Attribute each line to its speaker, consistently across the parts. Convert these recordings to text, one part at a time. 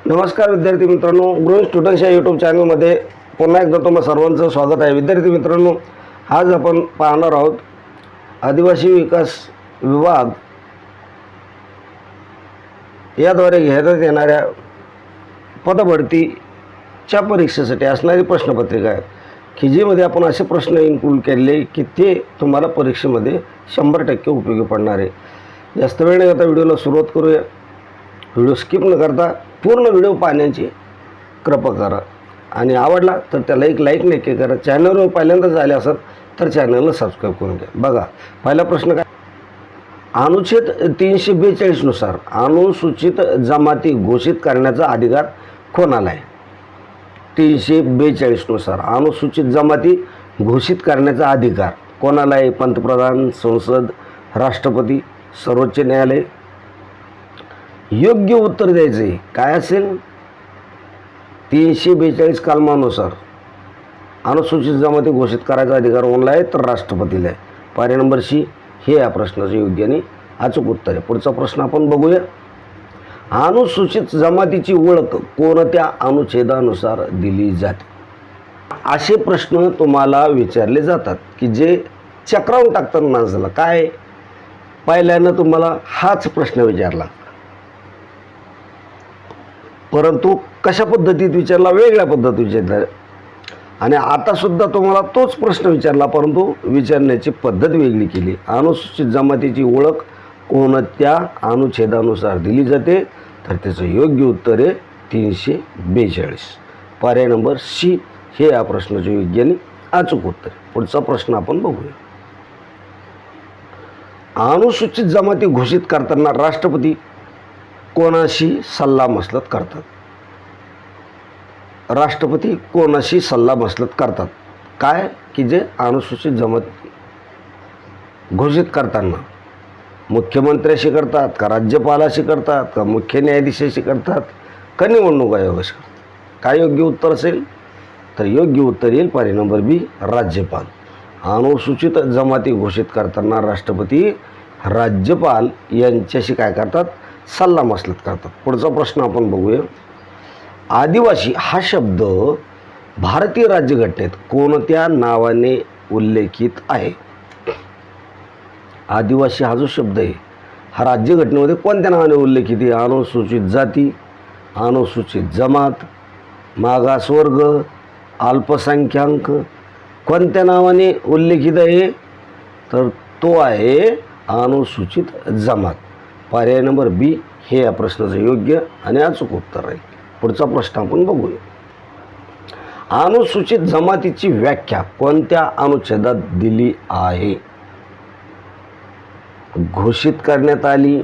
Speaker 1: नमस्कार विद्यार्थी मित्रांनो, ग्रोइंग स्टुडंट्स या यूट्यूब चॅनलमध्ये पुन्हा एकदा तुम्हा सर्वांचं स्वागत आहे. विद्यार्थी मित्रांनो, आज आपण पाहणार आहोत आदिवासी विकास विभाग याद्वारे घेण्यात येणाऱ्या पदभरतीच्या परीक्षेसाठी असणारी प्रश्नपत्रिका आहे की जीमध्ये आपण असे प्रश्न इन्क्लूड केले की ते तुम्हाला परीक्षेमध्ये 100% उपयोगी पडणार आहे. जास्त वेळ न घेता व्हिडिओला सुरुवात करूया. व्हिडिओ स्किप न करता पूर्ण व्हिडिओ पाहण्याची कृपा करा आणि आवडला तर त्याला एक लाईक नक्की करा. चॅनलवर पहिल्यांदाच आले असेल तर चॅनलला सबस्क्राईब करून घ्या. बघा, पहिला प्रश्न काय, अनुच्छेद 342 नुसार अनुसूचित जमाती घोषित करण्याचा अधिकार कोणाला आहे? 342 नुसार अनुसूचित जमाती घोषित करण्याचा अधिकार कोणाला आहे? पंतप्रधान, संसद, राष्ट्रपती, सर्वोच्च न्यायालय? योग्य उत्तर द्यायचे काय असेल? 342 कलमानुसार अनुसूचित जमाती घोषित करायचा अधिकार कोणाला आहे? तर राष्ट्रपतीला आहे. पर्याय नंबर सी हे या प्रश्नाचे योग्य आणि अचूक उत्तर आहे. पुढचा प्रश्न आपण बघूया. अनुसूचित जमातीची ओळख कोणत्या अनुच्छेदानुसार दिली जाते? असे प्रश्न तुम्हाला विचारले जातात की जे चक्रावून टाकतात माणसाला. काय, पहिल्यानं तुम्हाला हाच प्रश्न विचारला, परंतु कशा पद्धतीत विचारला? वेगळ्या पद्धतीत विचारला. आणि आतासुद्धा तुम्हाला तोच प्रश्न विचारला, परंतु विचारण्याची पद्धत वेगळी केली. अनुसूचित जमातीची ओळख कोणत्या अनुच्छेदानुसार दिली जाते? तर त्याचं योग्य उत्तर आहे 342. पर्याय नंबर सी हे या प्रश्नाचे योग्य आणि अचूक उत्तर. पुढचा प्रश्न आपण बघूया. अनुसूचित जमाती घोषित करताना राष्ट्रपती कोणाशी सल्लामसलत करतात? राष्ट्रपती कोणाशी सल्लामसलत करतात? काय की जे अनुसूचित जमाती घोषित करताना मुख्यमंत्र्याशी करतात का, राज्यपालाशी करतात का, मुख्य न्यायाधीशाशी करतात का, निवडणूक आयोगाशी करतात? काय योग्य उत्तर असेल? तर योग्य उत्तर येईल पर्याय नंबर बी, राज्यपाल. अनुसूचित जमाती घोषित करताना राष्ट्रपती राज्यपाल यांच्याशी काय करतात? सल्लामसलत करतात. पुढचा प्रश्न आपण बघूया. आदिवासी हा शब्द भारतीय राज्यघटनेत कोणत्या नावाने उल्लेखित आहे? आदिवासी हा जो शब्द आहे हा राज्यघटनेमध्ये कोणत्या नावाने उल्लेखित आहे? अनुसूचित जाती, अनुसूचित जमात, मागासवर्ग, अल्पसंख्याक, कोणत्या नावाने उल्लेखित आहे? तर तो आहे अनुसूचित जमात. पर्याय नंबर बी हे या प्रश्नाचं योग्य आणि अचूक उत्तर आहे. पुढचा प्रश्न आपण बघूया. अनुसूचित जमातीची व्याख्या कोणत्या अनुच्छेदात दिली आहे? घोषित करण्यात आली.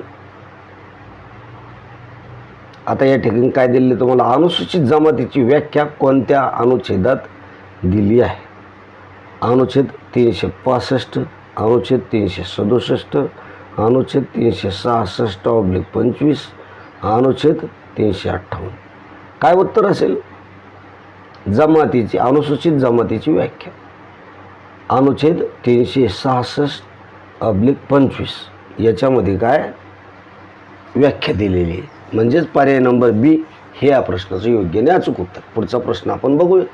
Speaker 1: आता या ठिकाणी काय दिले तुम्हाला? अनुसूचित जमातीची व्याख्या कोणत्या अनुच्छेदात दिली आहे? अनुच्छेद 365, अनुच्छेद 367, अनुच्छेद 366/25, अनुच्छेद 358. काय उत्तर असेल? जमातीची, अनुसूचित जमातीची व्याख्या अनुच्छेद 366/25 याच्यामध्ये काय व्याख्या दिलेली आहे. म्हणजेच पर्याय नंबर बी हे या प्रश्नाचं योग्य आणि अचूक उत्तर. पुढचा प्रश्न आपण बघूया.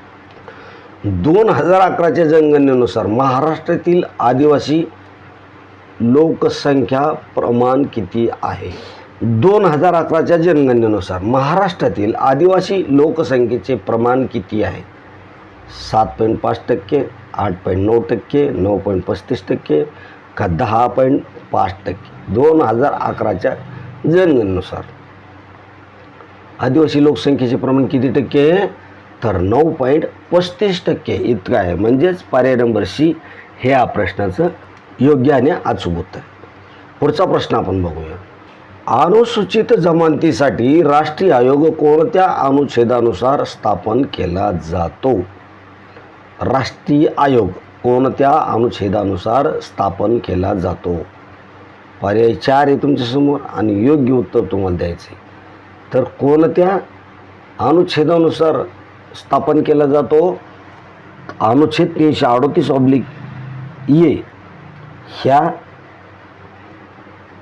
Speaker 1: 2011च्या जनगणनेनुसार महाराष्ट्रातील आदिवासी लोकसंख्या प्रमाण किती आहे? 2011च्या जनगणनेनुसार महाराष्ट्रातील आदिवासी लोकसंख्येचे प्रमाण किती आहे? 7.5%, 8.9%, 9.35% का 10.5%? 2011च्या जनगणनेनुसार आदिवासी लोकसंख्येचे प्रमाण किती टक्के आहे? तर 9.35% इतकं आहे. म्हणजेच पर्याय नंबर सी हे या प्रश्नाचं योग्य आणि अचूक उत्तर. पुढचा प्रश्न आपण बघूया. अनुसूचित जमातीसाठी राष्ट्रीय आयोग कोणत्या अनुच्छेदानुसार स्थापन केला जातो? राष्ट्रीय आयोग कोणत्या अनुच्छेदानुसार स्थापन केला जातो? पर्याय 4 आहे तुमच्यासमोर आणि योग्य उत्तर तुम्हाला द्यायचे. तर कोणत्या अनुच्छेदानुसार स्थापन केला जातो? अनुच्छेद 338/ए ह्या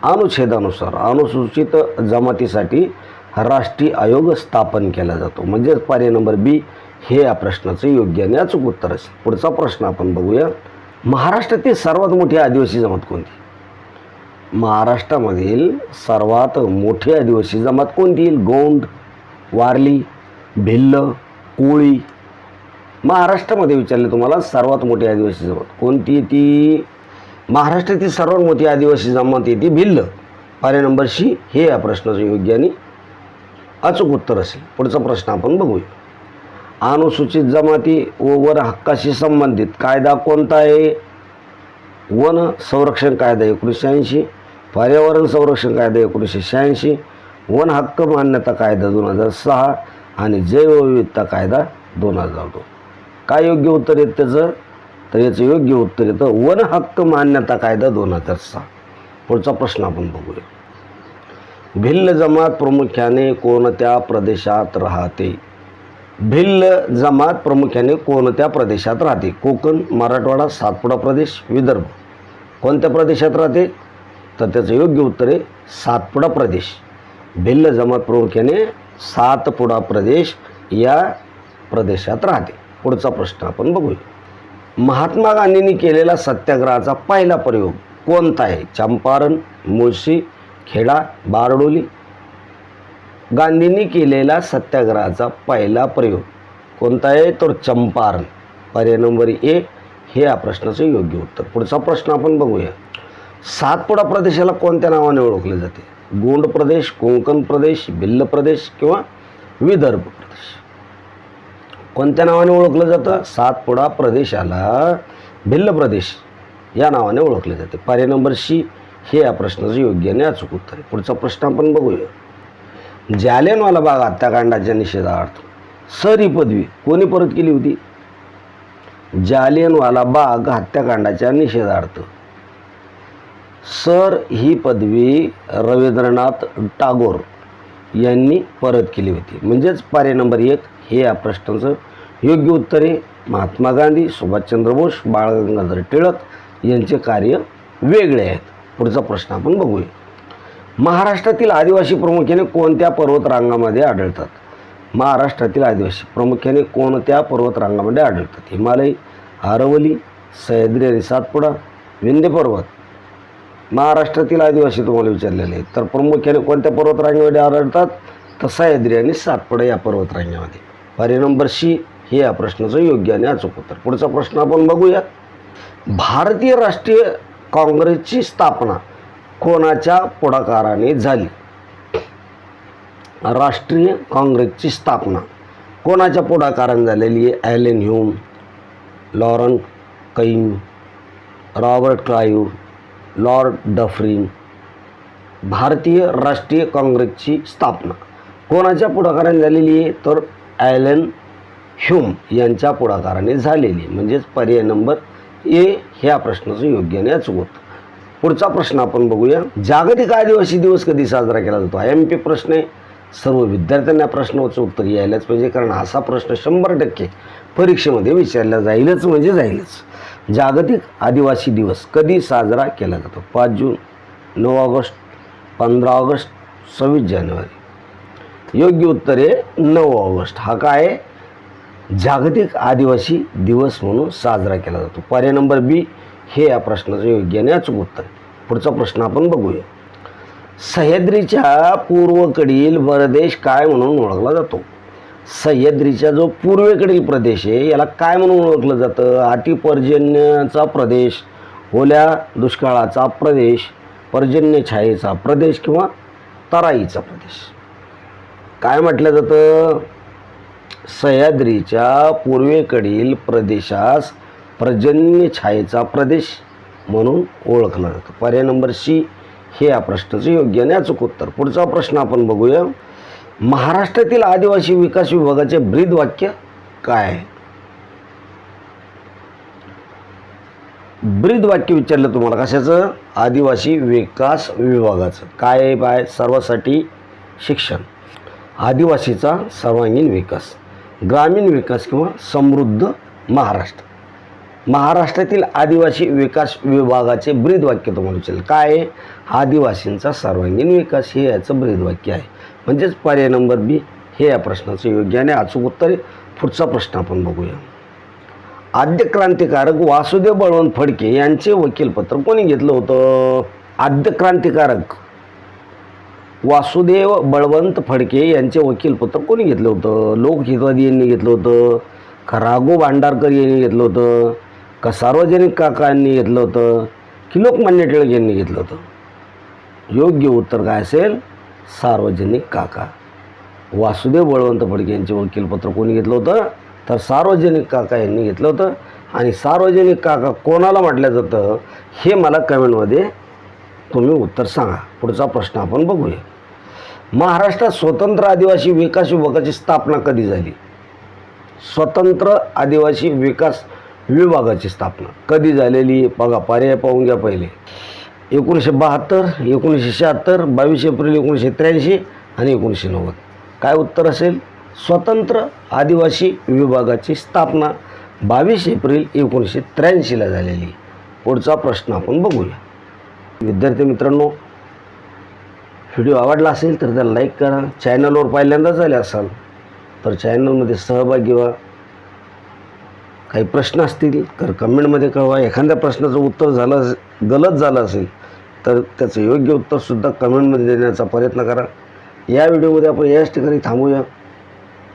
Speaker 1: अनुच्छेदानुसार अनुसूचित जमातीसाठी राष्ट्रीय आयोग स्थापन केला जातो. म्हणजेच पर्याय नंबर बी हे या प्रश्नाचं योग्य आणि अचूक उत्तर असेल. पुढचा प्रश्न आपण बघूया. महाराष्ट्रातील सर्वात मोठी आदिवासी जमात कोणती? महाराष्ट्रामधील सर्वात मोठी आदिवासी जमात कोणती येईल? गोंड, वारली, भिल्ल, कोळी. महाराष्ट्रामध्ये विचारले तुम्हाला सर्वात मोठी आदिवासी जमात कोणती येते? महाराष्ट्रातील सर्वात मोठी आदिवासी जमात येते भिल्ल. पर्याय नंबर सी हे या प्रश्नाचं योग्य आणि अचूक उत्तर असेल. पुढचा प्रश्न आपण बघूया. अनुसूचित जमाती व वन हक्काशी संबंधित कायदा कोणता आहे? वन संरक्षण कायदा 1980, पर्यावरण संरक्षण कायदा 1986, वन हक्क मान्यता कायदा 2006 आणि जैवविविधता कायदा 2002. काय योग्य उत्तर येतं त्याचं? तर याचं योग्य उत्तर येतं वन हक्क मान्यता कायदा 2006. पुढचा प्रश्न आपण बघूया. भिल्ल जमात प्रामुख्याने कोणत्या प्रदेशात राहते? भिल्ल जमात प्रामुख्याने कोणत्या प्रदेशात राहते? कोकण, मराठवाडा, सातपुडा प्रदेश, विदर्भ. कोणत्या प्रदेशात राहते? तर त्याचं योग्य उत्तर आहे सातपुडा प्रदेश. भिल्ल जमात प्रामुख्याने सातपुडा प्रदेश या प्रदेशात राहते. पुढचा प्रश्न आपण बघूया. महात्मा गांधींनी केलेला सत्याग्रहाचा पहिला प्रयोग कोणता आहे? चंपारण, मुळशी, खेडा, बारडोली. गांधींनी केलेला सत्याग्रहाचा पहिला प्रयोग कोणता आहे? तर चंपारण. पर्याय नंबर ए हे या प्रश्नाचं योग्य उत्तर. पुढचा प्रश्न आपण बघूया. सातपुडा प्रदेशाला कोणत्या नावाने ओळखले जाते? गोंड प्रदेश, कोकण प्रदेश, भिल्ल प्रदेश किंवा विदर्भ प्रदेश. कोणत्या नावाने ओळखलं जातं? सातपुडा प्रदेशाला भिल्ल प्रदेश या नावाने ओळखले जाते. पर्याय नंबर सी हे या प्रश्नाचं योग्य आणि अचूक उत्तर आहे. पुढचा प्रश्न आपण बघूया. जालियनवाला बाग हत्याकांडाच्या निषेधार्थ सर ही पदवी कोणी परत केली होती? जालियनवाला बाग हत्याकांडाच्या निषेधार्थ सर ही पदवी रवींद्रनाथ टागोर यांनी परत केली होती. म्हणजेच पर्याय नंबर 1 हे या प्रश्नाचं योग्य उत्तर आहे. महात्मा गांधी, सुभाषचंद्र बोस, बाळ गंगाधर टिळक यांचे कार्य वेगळे आहेत. पुढचा प्रश्न आपण बघूया. महाराष्ट्रातील आदिवासी प्रामुख्याने कोणत्या पर्वतरांगामध्ये आढळतात? महाराष्ट्रातील आदिवासी प्रामुख्याने कोणत्या पर्वतरांगामध्ये आढळतात? हिमालय, आरवली, सह्याद्री आणि सातपुडा, विंध्य पर्वत. महाराष्ट्रातील आदिवासी तुम्हाला विचारलेले आहेत तर प्रामुख्याने कोणत्या पर्वतरांगेमध्ये आढळतात? तर सह्याद्री आणि सातपुडा या पर्वतरांगेमध्ये. पर्याय नंबर सी हे या प्रश्नाचं योग्य आणि अचूक उत्तर. पुढचा प्रश्न आपण बघूया. भारतीय राष्ट्रीय काँग्रेसची स्थापना कोणाच्या पुढाकाराने झाली? राष्ट्रीय काँग्रेसची स्थापना कोणाच्या पुढाकाराने झालेली आहे? Allan Hume, Lawrence Kane, Robert Clive, Lord Dufferin. भारतीय राष्ट्रीय काँग्रेसची स्थापना कोणाच्या पुढाकाराने झालेली आहे? तर ॲलन ह्यूम यांच्या पुढाकाराने झालेली. म्हणजेच पर्याय नंबर ए ह्या प्रश्नाचं योग्य आणि अचूक उत्तर. पुढचा प्रश्न आपण बघूया. जागतिक आदिवासी दिवस कधी साजरा केला जातो? IMP प्रश्न आहे. सर्व विद्यार्थ्यांना प्रश्नाचं उत्तर यायलाच पाहिजे कारण असा प्रश्न 100% परीक्षेमध्ये विचारला जाईलच म्हणजे जाईलच. जागतिक आदिवासी दिवस कधी साजरा केला जातो? 5 जून, 9 ऑगस्ट, 15 ऑगस्ट, 26 जानेवारी. योग्य उत्तर आहे 9 ऑगस्ट. हा काय जागतिक आदिवासी दिवस म्हणून साजरा केला जातो. पर्याय नंबर बी हे या प्रश्नाचं योग्य आणि अचूक उत्तर. पुढचा प्रश्न आपण बघूया. सह्याद्रीच्या पूर्वेकडील प्रदेश काय म्हणून ओळखला जातो? सह्याद्रीचा जो पूर्वेकडील प्रदेश आहे याला काय म्हणून ओळखलं जातं? अतिपर्जन्याचा प्रदेश, ओल्या दुष्काळाचा प्रदेश, पर्जन्यछायेचा प्रदेश किंवा तराईचा प्रदेश. काय म्हटलं जातं? सह्याद्रीच्या पूर्वेकडील प्रदेशास पर्जन्यछायेचा प्रदेश म्हणून ओळखला जातो. पर्याय नंबर सी हे या प्रश्नाचं योग्य आणि अचूक उत्तर. पुढचा प्रश्न आपण बघूया. महाराष्ट्रातील आदिवासी विकास विभागाचे ब्रीदवाक्य काय आहे? ब्रीदवाक्य विचारलं तुम्हाला कशाचं? आदिवासी विकास विभागाचं. काय आहे? बाय सर्वांसाठी शिक्षण, आदिवासीचा सर्वांगीण विकास, ग्रामीण विकास किंवा समृद्ध महाराष्ट्र. महाराष्ट्रातील आदिवासी विकास विभागाचे ब्रीदवाक्य तुम्हाला विचारलं काय आहे? आदिवासींचा सर्वांगीण विकास हे याचं ब्रीदवाक्य आहे. म्हणजेच पर्याय नंबर बी हे या प्रश्नाचं योग्य आणि अचूक उत्तर आहे. पुढचा प्रश्न आपण बघूया. आद्य क्रांतिकारक वासुदेव बळवंत फडके यांचे वकीलपत्र कोणी घेतलं होतं? आद्य क्रांतिकारक वासुदेव बळवंत फडके यांचे वकीलपत्र कोणी घेतलं होतं? लोकहितवादी यांनी घेतलं होतं का राघो भांडारकर यांनी घेतलं होतं का सार्वजनिक काका यांनी घेतलं होतं की लोकमान्य टिळक यांनी घेतलं होतं? योग्य उत्तर काय असेल? सार्वजनिक काका. वासुदेव बळवंत फडके यांचे वकीलपत्र कोणी घेतलं होतं? तर सार्वजनिक काका यांनी घेतलं होतं. आणि सार्वजनिक काका कोणाला म्हटलं जातं हे मला कमेंटमध्ये तुम्ही उत्तर सांगा. पुढचा प्रश्न आपण बघूया. महाराष्ट्रात स्वतंत्र आदिवासी विकास विभागाची स्थापना कधी झाली? स्वतंत्र आदिवासी विकास विभागाची स्थापना कधी झालेली? बघा पर्याय पाहून घ्या पहिले. 1972, 1976, 22 एप्रिल 1983 आणि 1990. काय उत्तर असेल? स्वतंत्र आदिवासी विभागाची स्थापना 22 एप्रिल 1983ला झालेली. पुढचा प्रश्न आपण बघूया. विद्यार्थी मित्रांनो, व्हिडिओ आवडला असेल तर त्याला लाईक करा. चॅनलवर पहिल्यांदाच झाले असाल तर चॅनलमध्ये सहभागी व्हा. काही प्रश्न असतील तर कमेंटमध्ये कळवा. एखाद्या प्रश्नाचं उत्तर गलत झालं असेल तर त्याचं योग्य उत्तरसुद्धा कमेंटमध्ये देण्याचा प्रयत्न करा. या व्हिडिओमध्ये आपण याच ठिकाणी थांबूया.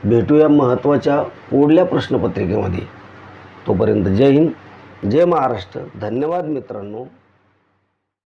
Speaker 1: भेटूया महत्त्वाच्या पुढल्या प्रश्नपत्रिकेमध्ये. तोपर्यंत जय हिंद, जय महाराष्ट्र. धन्यवाद मित्रांनो.